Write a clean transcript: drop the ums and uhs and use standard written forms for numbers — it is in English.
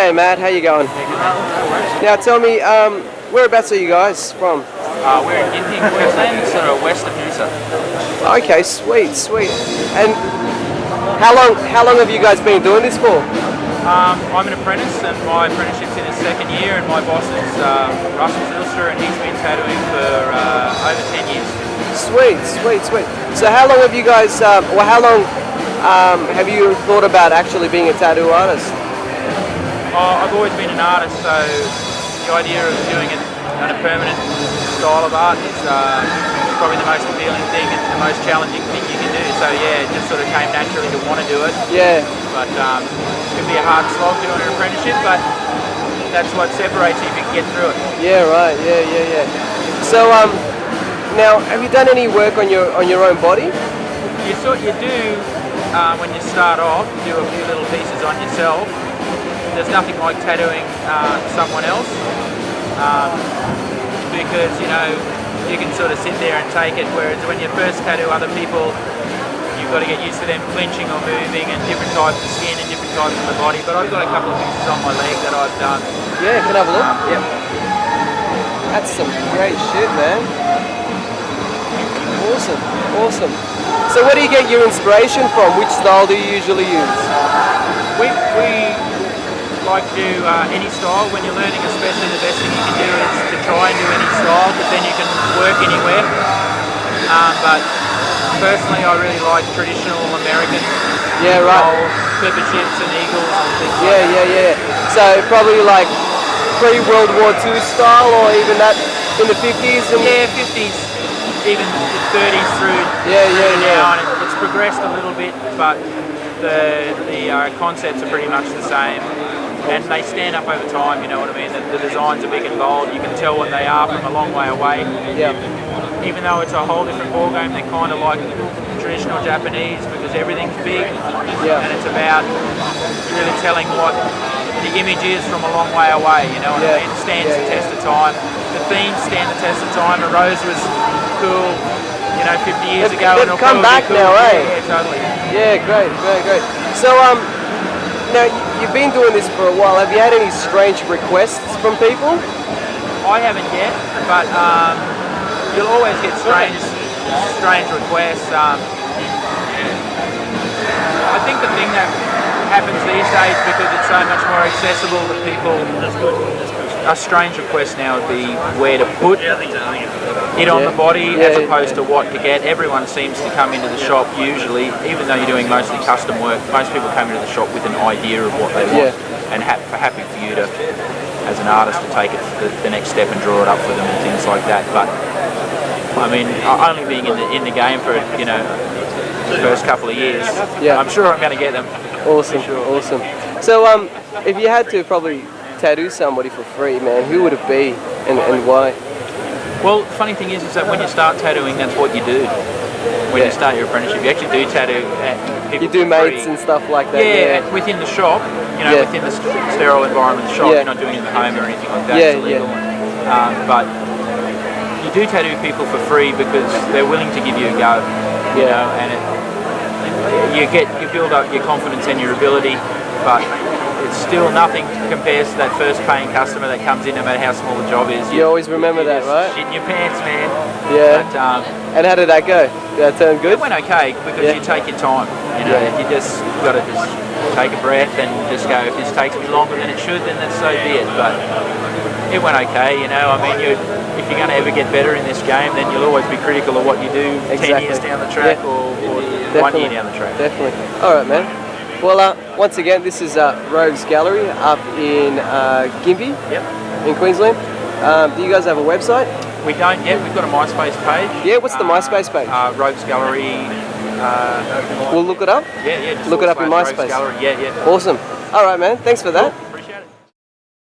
G'day, Matt. How you going? Now, tell me, whereabouts are you guys from? We're in Gympie, Queensland, sort of west of Noosa. Okay, sweet, sweet. And how long have you guys been doing this for? I'm an apprentice, and my apprenticeship's in his second year, and my boss is Russell Zylstra, and he's been tattooing for over 10 years. Sweet, sweet, sweet. So how long have you guys, how long have you thought about actually being a tattoo artist? I've always been an artist, so the idea of doing it on a permanent style of art is probably the most appealing thing and the most challenging thing you can do. So yeah, it just sort of came naturally to want to do it. Yeah. But it can be a hard slog doing an apprenticeship, but that's what separates you if you can get through it. Yeah, right. Yeah. So now, have you done any work on your own body? You do when you start off. Do a few little pieces on yourself. There's nothing like tattooing someone else because you can sort of sit there and take it. Whereas when you first tattoo other people, you've got to get used to them flinching or moving and different types of skin and different types of the body. But I've got a couple of pieces on my leg that I've done. Yeah, can I have a look? Yep. That's some great shit, man. Awesome. So where do you get your inspiration from? Which style do you usually use? We like to do any style. When you're learning, especially, the best thing you can do is to try and do any style, because then you can work anywhere. But personally, I really like traditional American. Yeah, right. Clipper chips and eagles and things Yeah. So probably like pre-World War II style, or even that in the 50s? Yeah, 50s, even the 30s through now, and it's progressed a little bit, but the concepts are pretty much the same. And they stand up over time, you know what I mean? The designs are big and bold. You can tell what they are from a long way away. Yeah. Even though it's a whole different ballgame, they're kind of like traditional Japanese because everything's big. Yeah. And it's about really telling what the image is from a long way away, you know what I mean? It stands the test of time. The themes stand the test of time. A rose was cool, 50 years ago. They've come back cool now, eh? Yeah, totally. Yeah, great. So, now, you've been doing this for a while. Have you had any strange requests from people? I haven't yet, but you'll always get strange requests. I think the thing that happens these days, because it's so much more accessible to people, a strange request now would be where to put it on the body as opposed to what to get. Everyone seems to come into the shop usually, even though you're doing mostly custom work, most people come into the shop with an idea of what they want and happy for you to, as an artist, to take it the next step and draw it up for them and things like that. But I mean, only being in the game for the first couple of years, I'm sure I'm going to get them. Awesome. So if you had to probably tattoo somebody for free, man, who would it be and why? Well, the funny thing is that when you start tattooing, that's what you do. When you start your apprenticeship, you actually do tattoo people. You do mates and stuff like that. Yeah, within the shop, within the sterile environment of the shop. You're not doing it in the home or anything like that. It's illegal. But you do tattoo people for free because they're willing to give you a go. You know, and you build up your confidence and your ability, but it's still nothing compares to that first paying customer that comes in, no matter how small the job is. You always remember that, right? Shit in your pants, man. Yeah. But, and how did that go? Did that turn good? It went okay because you take your time. You just got to just take a breath and just go. If this takes me longer than it should, then that's so be it. But it went okay. I mean, if you're going to ever get better in this game, then you'll always be critical of what you do 10 years down the track or 1 year down the track. Definitely. All right, man. Well, once again, this is Rogues Gallery up in Gympie, in Queensland. Do you guys have a website? We don't yet. We've got a MySpace page. Yeah, what's the MySpace page? Rogues Gallery. We'll look it up? Yeah. Just look it up in MySpace. Rogues Gallery. Yeah. Awesome. All right, man. Thanks for that.